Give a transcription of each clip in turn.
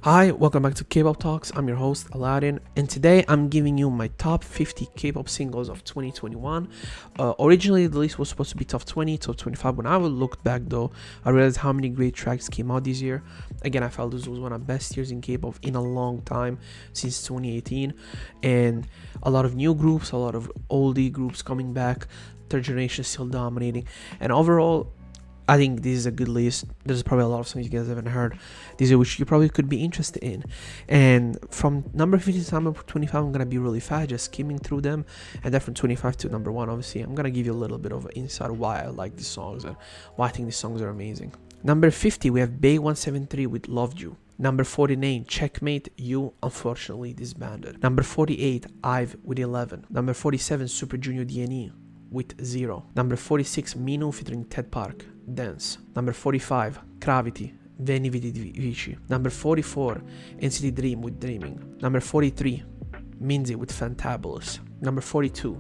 Hi, welcome back to Kpop Talks. I'm your host Aladdin, and today I'm giving you my top 50 K-pop singles of 2021. Originally, the list was supposed to be top 20, top 25. When I looked back, though, I realized how many great tracks came out this year. Again, I felt this was one of the best years in K-pop in a long time, since 2018, and a lot of new groups, a lot of oldie groups coming back. Third generation still dominating, and overall, I think this is a good list. There's probably a lot of songs you guys haven't heard this year, which you probably could be interested in. And from number 50 to number 25, I'm gonna be really fast, just skimming through them. And then from 25 to number 1, obviously, I'm gonna give you a little bit of an insight why I like these songs and why I think these songs are amazing. Number 50, we have Bay173 with Loved You. Number 49, Checkmate, You, unfortunately disbanded. Number 48, Ive with 11. Number 47, Super Junior DNE with 0. Number 46, Minu featuring Ted Park, Dance. Number 45, Gravity, Veni Vidi Vici. Number 44, NCT Dream with Dreaming. Number 43, Minzy with Fantabulous. Number 42,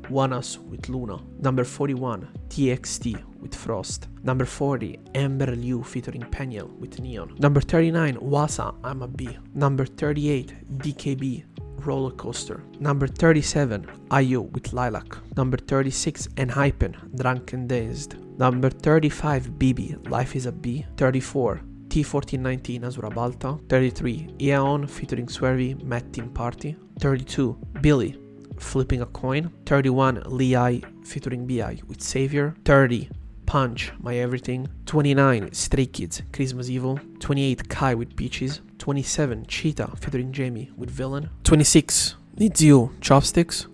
One Us with Luna. Number 41, TXT with Frost. Number 40, Amber Liu featuring Peniel with Neon. Number 39, Wasa, I'm a B. Number 38, DKB, Roller Coaster. Number 37, IU with Lilac. Number 36, Enhypen, Drunk and Dazed. Number 35, Bibi, Life is a B. 34, T1419, Azura Balta. 33, Eon featuring Swervy, Mad Team Party. 32, Billy, Flipping a Coin. 31, Lei featuring BI with Savior. 30, Punch, My Everything. 29, Stray Kids, Christmas Evil. 28, Kai with Peaches. 27, Cheetah featuring Jamie with Villain. 26, Needs You, Chopsticks.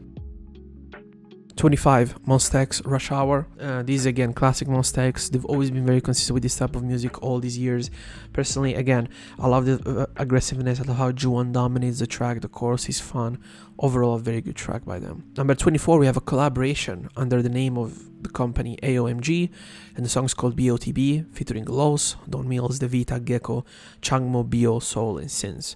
25, Monsta X, Rush Hour. These again classic Monsta X. They've always been very consistent with this type of music all these years. Personally, again, I love the aggressiveness. I love how Juwon dominates the track. The chorus is fun. Overall, a very good track by them. Number 24, we have a collaboration under the name of the company AOMG, and the song is called BOTB, featuring Los, Don Mills, Devita, Gecko, Changmo, Bio, Soul, and Sins.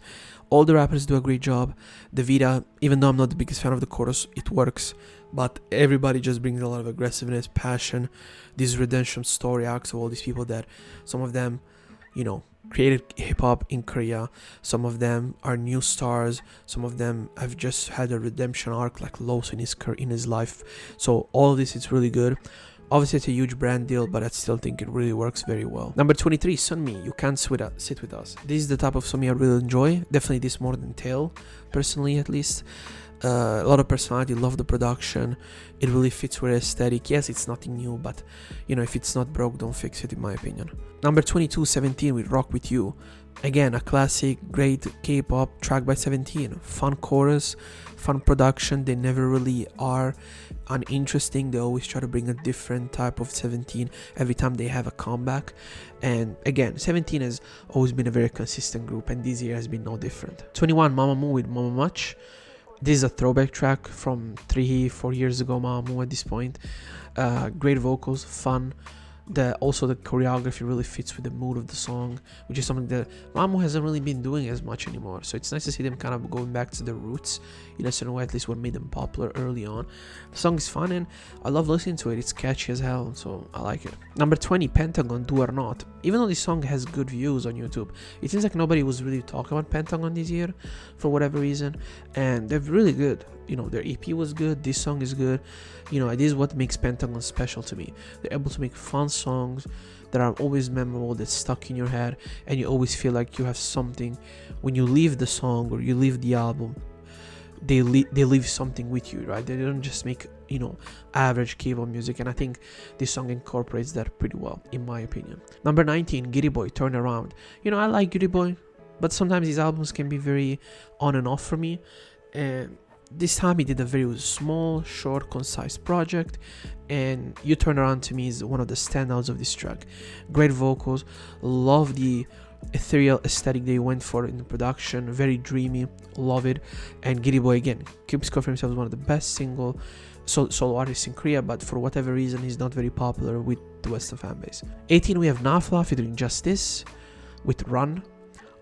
All the rappers do a great job. Devita, even though I'm not the biggest fan of the chorus, it works. But everybody just brings a lot of aggressiveness, passion, this redemption story arcs of all these people that some of them, created hip-hop in Korea. Some of them are new stars. Some of them have just had a redemption arc like Los in his life. So all of this is really good. Obviously, it's a huge brand deal, but I still think it really works very well. Number 23, Sunmi, You Can't Sit With Us. This is the type of Sunmi I really enjoy. Definitely this more than Tail, personally at least. A lot of personality, love the production. It really fits with aesthetic. Yes, it's nothing new, but if it's not broke, don't fix it, in my opinion. Number 22, 17 with Rock With You. Again, a classic, great K-pop track by 17. Fun chorus, fun production. They never really are uninteresting. They always try to bring a different type of 17 every time they have a comeback. And again, 17 has always been a very consistent group, and this year has been no different. 21, Mamamoo with Mama Much. This is a throwback track from 3-4 years ago, Mamamoo at this point. Great vocals, fun. Also the choreography really fits with the mood of the song, which is something that Mamamoo hasn't really been doing as much anymore. So it's nice to see them kind of going back to their roots in a certain way, at least what made them popular early on. The song is fun and I love listening to it. It's catchy as hell, so I like it. Number 20, Pentagon, Do or Not. Even though this song has good views on YouTube, it seems like nobody was really talking about Pentagon this year for whatever reason, and they're really good. Their EP was good, this song is good. This is what makes Pentagon special to me. They're able to make fun songs that are always memorable, that's stuck in your head, and you always feel like you have something when you leave the song or you leave the album. They leave something with you, right? They don't just make average K-pop music, and I think this song incorporates that pretty well, in my opinion. Number 19, Giddy Boy, Turn Around. I like Giddy Boy, but sometimes these albums can be very on and off for me, and this time he did a very small, short, concise project, and You Turn Around to me is one of the standouts of this track. Great vocals, love the ethereal aesthetic they went for in the production, very dreamy, love it. And Giddy Boy again keeps confirming himself as one of the best solo artists in Korea, but for whatever reason he's not very popular with the Western fan base. 18, we have Nafla featuring Justice with Run.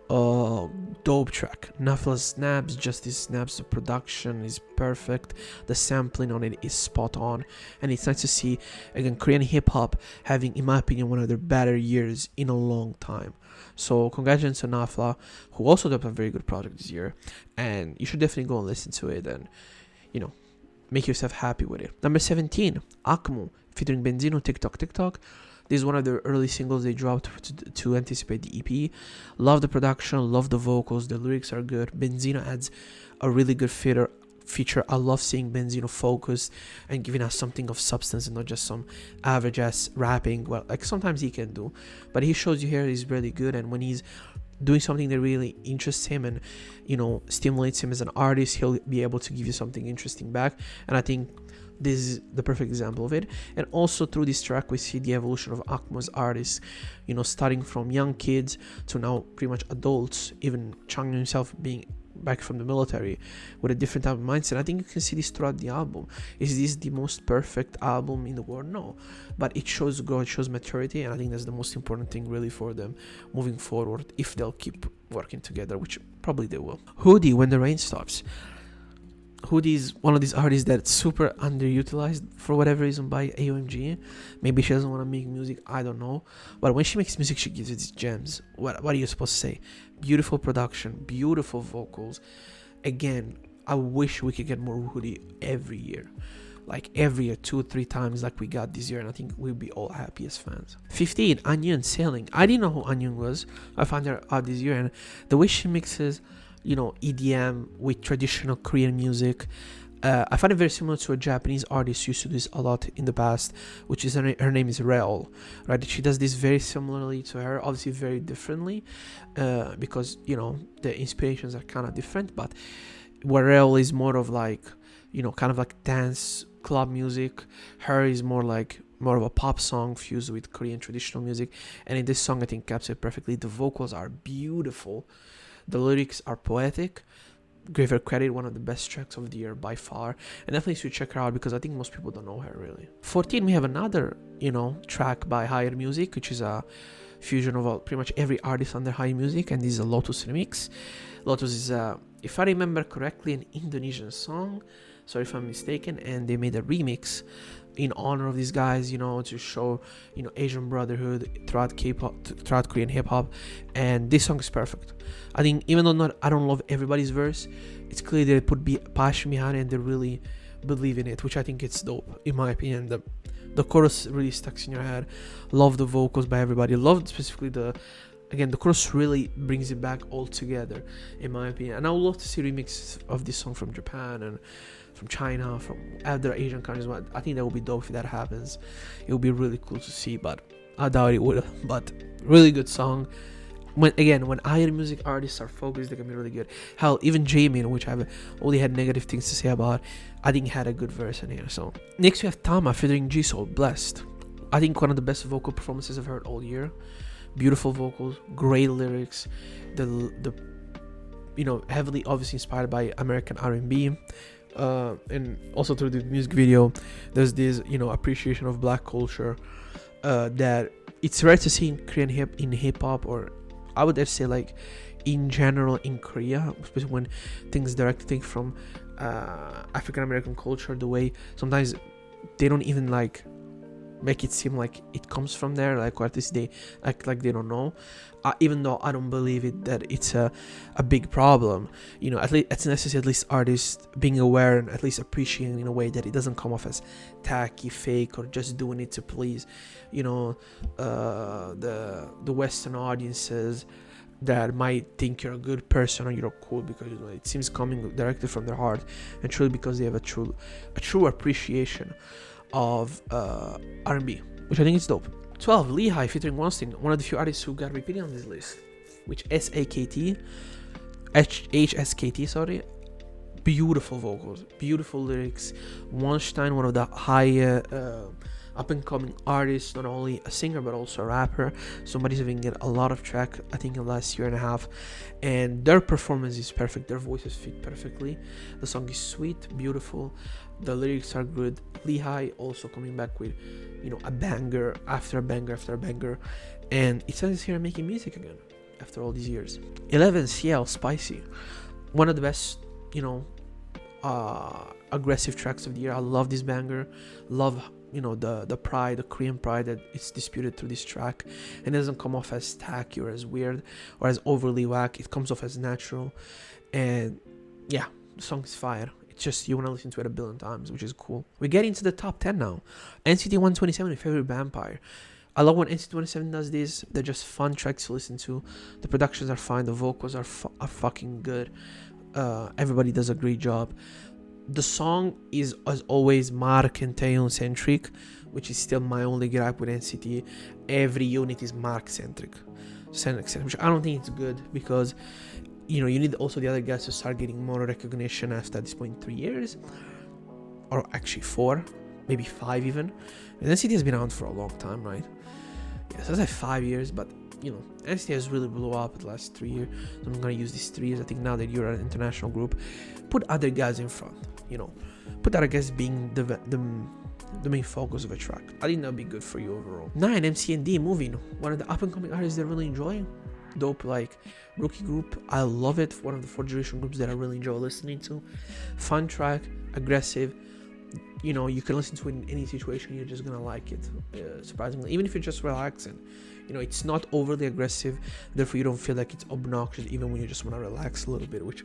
Dope track. Nafla snaps, Justice snaps. The production is perfect. The sampling on it is spot on, and it's nice to see again Korean hip hop having, in my opinion, one of their better years in a long time. So congratulations to Nafla, who also dropped a very good project this year, and you should definitely go and listen to it and make yourself happy with it. Number 17, Akmu featuring Benzino, TikTok TikTok. This is one of the early singles they dropped to anticipate the EP. Love the production, love the vocals, the lyrics are good. Benzino adds a really good feature. I love seeing Benzino focused and giving us something of substance and not just some average ass rapping. Well, like sometimes he can do, but he shows you here he's really good, and when he's doing something that really interests him and stimulates him as an artist, he'll be able to give you something interesting back. And I think this is the perfect example of it. And also through this track we see the evolution of Akmu's artists, starting from young kids to now pretty much adults, even Chang himself being back from the military with a different type of mindset. I think you can see this throughout the album. Is this the most perfect album in the world? No, but it shows growth, it shows maturity, and I think that's the most important thing really for them moving forward, if they'll keep working together, which probably they will. Hoodie, When the Rain Stops. Hoodie is one of these artists that's super underutilized for whatever reason by AOMG. Maybe she doesn't want to make music, I don't know. But when she makes music, she gives it these gems. What are you supposed to say? Beautiful production, beautiful vocals. Again, I wish we could get more Hoodie every year. Like every year, 2 or 3 times like we got this year. And I think we'll be all happy as fans. 15, Onion, Sailing. I didn't know who Onion was. I found her out this year. And the way she mixes EDM with traditional Korean music, I find it very similar to a Japanese artist who used to do this a lot in the past, which is her name is Reol, right? She does this very similarly to her, obviously very differently, because the inspirations are kind of different. But where Reol is more of like kind of like dance club music, her is more of a pop song fused with Korean traditional music. And in this song I think captures it perfectly. The vocals are beautiful. The lyrics are poetic. Give her credit, one of the best tracks of the year by far. And definitely should check her out because I think most people don't know her really. 14, we have another, track by Higher Music, which is a fusion of pretty much every artist under Higher Music. And this is a Lotus remix. Lotus is, if I remember correctly, an Indonesian song. Sorry if I'm mistaken. And they made a remix in honor of these guys, to show, Asian brotherhood throughout K-pop, throughout Korean hip-hop. And this song is perfect. I think even though I don't love everybody's verse, it's clear they put passion behind it and they really believe in it, which I think it's dope, in my opinion. The chorus really sticks in your head. Love the vocals by everybody. Love specifically the chorus really brings it back all together, in my opinion. And I would love to see remixes of this song from Japan and from China, from other Asian countries. I think that would be dope if that happens. It would be really cool to see, but I doubt it would. But really good song. When Higher Music artists are focused, they can be really good. Hell, even Jamin, which I've only had negative things to say about, I think had a good verse in here. So next we have Tama featuring Jisoo, Blessed. I think one of the best vocal performances I've heard all year. Beautiful vocals, great lyrics, the heavily obviously inspired by American R&B, and also through the music video there's this appreciation of black culture that it's rare to see in Korean hip hop, or I would say like in general in Korea, especially when things directly from African American culture, the way sometimes they don't even make it seem like it comes from there, like artists they act like they don't know, even though I don't believe it that it's a big problem. At least it's necessary, at least artists being aware and at least appreciating in a way that it doesn't come off as tacky, fake, or just doing it to please the Western audiences that might think you're a good person or you're cool because it seems coming directly from their heart and truly because they have a true appreciation of R&B, which I think is dope. 12, Lehigh featuring Weinstein, one of the few artists who got repeated on this list, which HSKT, beautiful vocals, beautiful lyrics. Weinstein, one of the high up and coming artists, not only a singer but also a rapper. Somebody's having get a lot of track, I think, in the last year and a half, and their performance is perfect. Their voices fit perfectly. The song is sweet, beautiful. The lyrics are good. Lehigh also coming back with, a banger after a banger after a banger, and it says here making music again. after all these years. 11, CL, Spicy. One of the best, aggressive tracks of the year. I love this banger. Love, the pride, the Korean pride that is disputed through this track. And it doesn't come off as tacky or as weird or as overly whack. It comes off as natural. And yeah, the song is fire. It's just, you want to listen to it a billion times, which is cool. We get into the top 10 now. NCT 127, Favorite Vampire. I love when NCT 127 does this. They're just fun tracks to listen to. The productions are fine. The vocals are fucking good. Everybody does a great job. The song is, as always, Mark and Taeyeon centric, which is still my only gripe with NCT. Every unit is Mark centric, which I don't think it's good, because you need also the other guys to start getting more recognition after this point 3 years, or actually 4, maybe 5 even. And NCT has been around for a long time, right? Yeah, so it's like 5 years, but NCT has really blew up the last 3 years. So I'm gonna use these 3 years. I think now that you're an international group, put other guys in front. Put other guys being the main focus of a track. I think that'll be good for you overall. 9, MC&D, Moving. One of the up and coming artists that I really enjoy. Dope, rookie group. I love it. One of the 4th generation groups that I really enjoy listening to. Fun track, aggressive. You can listen to it in any situation. You're just gonna like it, surprisingly, even if you're just relaxing. It's not overly aggressive, therefore you don't feel like it's obnoxious even when you just want to relax a little bit, which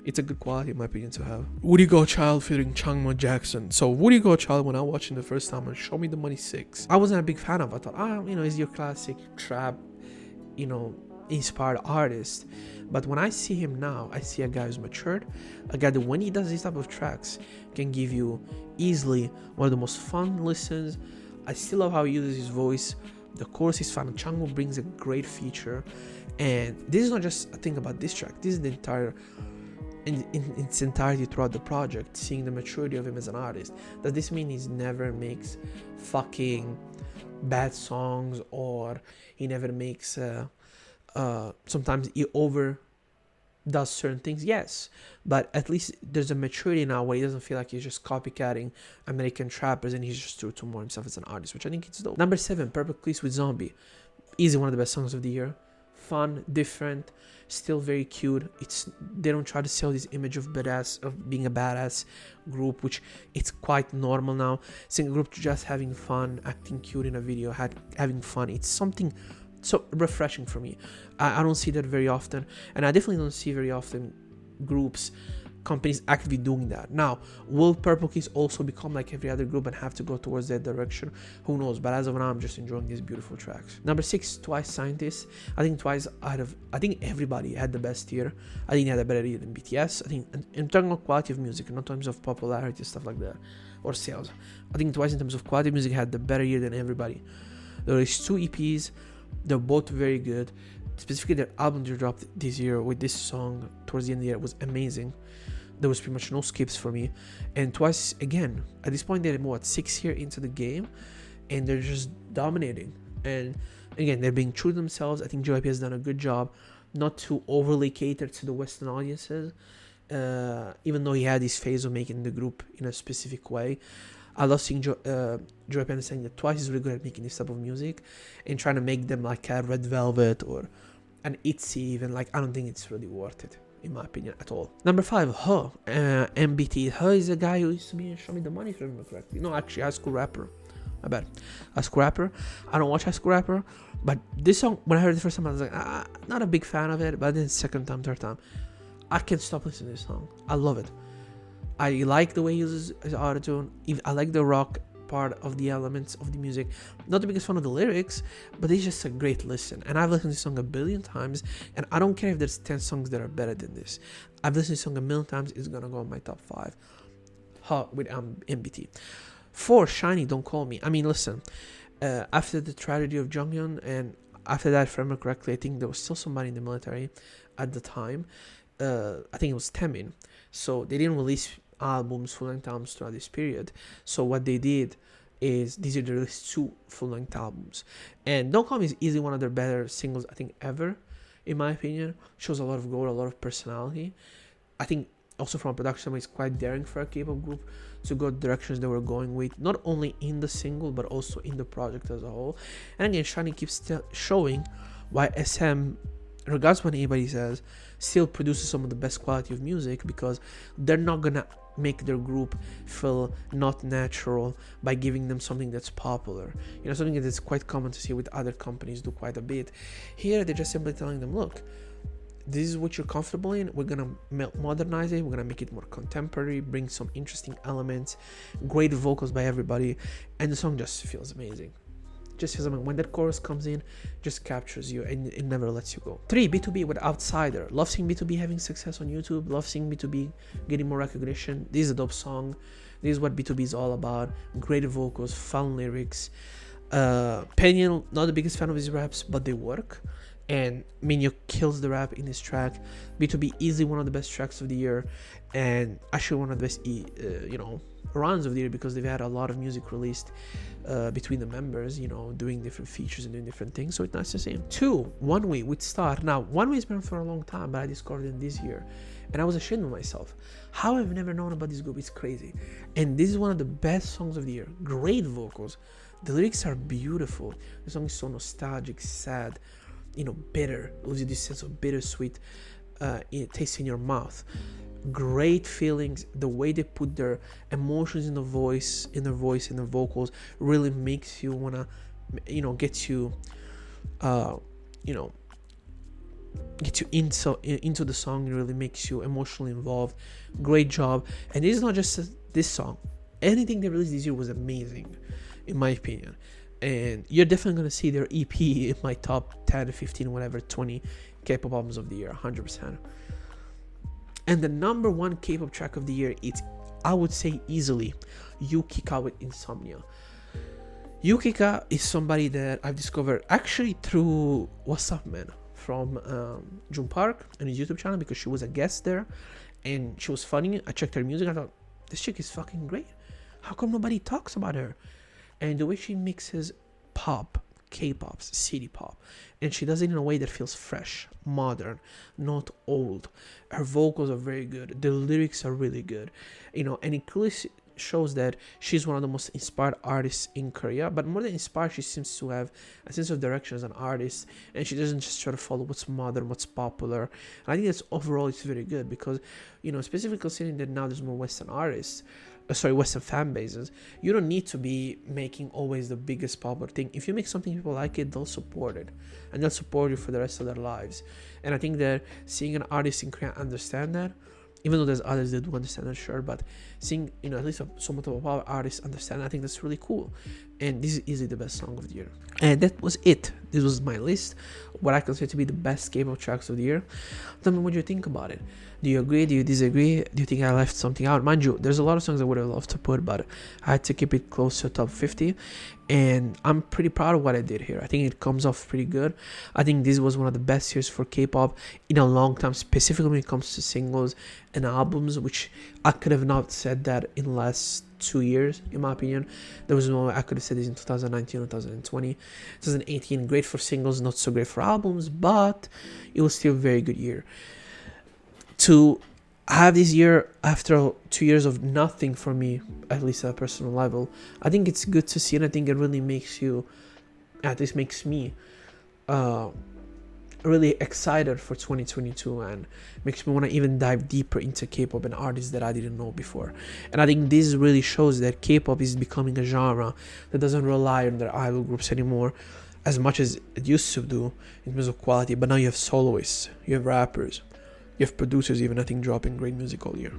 it's a good quality in my opinion to have. Woody Go Child featuring Changmo Jackson. So Woody Go Child, when I watched him the first time on Show Me the Money 6, I wasn't a big fan of. I thought, he's your classic trap, inspired artist. But when I see him now, I see a guy who's matured, a guy that when he does these type of tracks can give you easily one of the most fun listens. I still love how he uses his voice. The chorus is fun. Changmo brings a great feature, and this is not just a thing about this track. This is the entire, in its entirety throughout the project, seeing the maturity of him as an artist. Does this mean he never makes fucking bad songs, or he never makes sometimes he does certain things? Yes, but at least there's a maturity now where he doesn't feel like he's just copycatting American trappers, and he's just true to more himself as an artist, which I think it's dope. Number 7, Purple Police with Zombie. Easily one of the best songs of the year. Fun, different, still very cute. They don't try to sell this image of being a badass group, which it's quite normal now. Seeing a group just having fun, acting cute in a video, having fun. It's something so refreshing for me. I don't see that very often, and I definitely don't see very often companies actively doing that. Now, will Purple Kiss also become like every other group and have to go towards that direction? Who knows? But as of now, I'm just enjoying these beautiful tracks. Number 6, Twice Scientist. I think Twice I think everybody had the best year. I think they had a better year than BTS. I think in terms of quality of music, not in terms of popularity, stuff like that, or sales. I think Twice in terms of quality of music had the better year than everybody. There is 2 EPs. They're both very good. Specifically, their album they dropped this year with this song towards the end of the year was amazing. There was pretty much no skips for me. And Twice, again, at this point, they're 6 years into the game, and they're just dominating. And again, they're being true to themselves. I think JYP has done a good job not to overly cater to the Western audiences, even though he had this phase of making the group in a specific way. I love seeing JYP understanding that Twice is really good at making this type of music and trying to make them like a Red Velvet or an ITZY even. I don't think it's really worth it, in my opinion, at all. Number 5, Huh, MBT. Huh is a guy who used to be in Show Me the Money, if I remember correctly. No, actually, High School Rapper. My bad. High School Rapper. I don't watch High School Rapper, but this song, when I heard it the first time, I was like, not a big fan of it, but then second time, third time, I can't stop listening to this song. I love it. I like the way he uses his autotune. I like the rock part of the elements of the music. Not the biggest fan of the lyrics, but it's just a great listen. And I've listened to this song a billion times, and I don't care if there's 10 songs that are better than this. I've listened to this song a million times. It's gonna go in my top 5. Hot with MBT. 4, Shiny, Don't Call Me. I mean, listen, after the tragedy of Jonghyun, and after that, if I remember correctly, I think there was still somebody in the military at the time. I think it was Taemin. So they didn't release full-length albums throughout this period. So what they did is these are the released 2 full-length albums. And Don't Call Me is easily one of their better singles, I think, ever, in my opinion. Shows a lot of growth, a lot of personality. I think also from a production, it's quite daring for a K-pop group to go directions they were going with, not only in the single, but also in the project as a whole. And again, Shiny keeps showing why SM regardless what anybody says, still produces some of the best quality of music, because they're not gonna make their group feel not natural by giving them something that's popular. Something that is quite common to see with other companies do quite a bit. Here, they're just simply telling them, look, this is what you're comfortable in. We're gonna modernize it. We're gonna make it more contemporary, bring some interesting elements, great vocals by everybody, and the song just feels amazing. Just feels amazing. When that chorus comes in, just captures you and it never lets you go. 3, B2B with Outsider. Love seeing B2B having success on YouTube. Love seeing B2B getting more recognition. This is a dope song. This is what B2B is all about. Great vocals, fun lyrics. Penny, not the biggest fan of his raps, but they work. And Minyo kills the rap in this track. B2B easily one of the best tracks of the year, and actually one of the best runs of the year, because they've had a lot of music released between the members, doing different features and doing different things, so it's nice to see him. 2, One Way with Star. Now, One Way has been around for a long time, but I discovered it this year, and I was ashamed of myself. How I've never known about this group, it's crazy. And this is one of the best songs of the year. Great vocals. The lyrics are beautiful. The song is so nostalgic, sad, bitter. It gives you this sense of bittersweet taste in your mouth. Great feelings. The way they put their emotions in the voice, in the vocals, really makes you wanna, get you into the song. It really makes you emotionally involved. Great job. And this is not just this song. Anything they released this year was amazing, in my opinion. And you're definitely going to see their EP in my top 10, 15, whatever, 20 K-pop albums of the year, 100%. And the number 1 K-pop track of the year, it's, I would say easily, Yukika with Insomnia. Yukika is somebody that I've discovered actually through What's Up Man from June Park and his YouTube channel, because she was a guest there and she was funny. I checked her music. I thought, this chick is fucking great. How come nobody talks about her? And the way she mixes pop, K-pop, city pop, and she does it in a way that feels fresh, modern, not old. Her vocals are very good. The lyrics are really good, and it clearly shows that she's one of the most inspired artists in Korea. But more than inspired, she seems to have a sense of direction as an artist, and she doesn't just try to follow what's modern, what's popular. And I think that's overall it's very good, because specifically considering that now there's more Western artists, Western fan bases, you don't need to be making always the biggest popular thing. If you make something people like it, they'll support it, and they'll support you for the rest of their lives. And I think that seeing an artist in Korea understand that, even though there's others that do understand that, sure, but seeing at least somewhat of a power artist understand, I think that's really cool. And this is easily the best song of the year. And that was it. This was my list, what I consider to be the best K-pop tracks of the year. Tell me what you think about it. Do you agree? Do you disagree? Do you think I left something out? Mind you, there's a lot of songs I would have loved to put, but I had to keep it close to top 50. And I'm pretty proud of what I did here. I think it comes off pretty good. I think this was one of the best years for K-pop in a long time, specifically when it comes to singles and albums, which I could have not said that in the last 2 years, in my opinion. There was no way I could have said this in 2019 or 2020. 2018, great for singles, not so great for albums, but it was still a very good year. To have this year after 2 years of nothing for me, at least at a personal level, I think it's good to see, and I think it really makes you, at least makes me, really excited for 2022, and makes me want to even dive deeper into K-pop and artists that I didn't know before. And I think this really shows that K-pop is becoming a genre that doesn't rely on their idol groups anymore as much as it used to do in terms of quality. But now you have soloists, you have rappers, you have producers even, I think, dropping great music all year.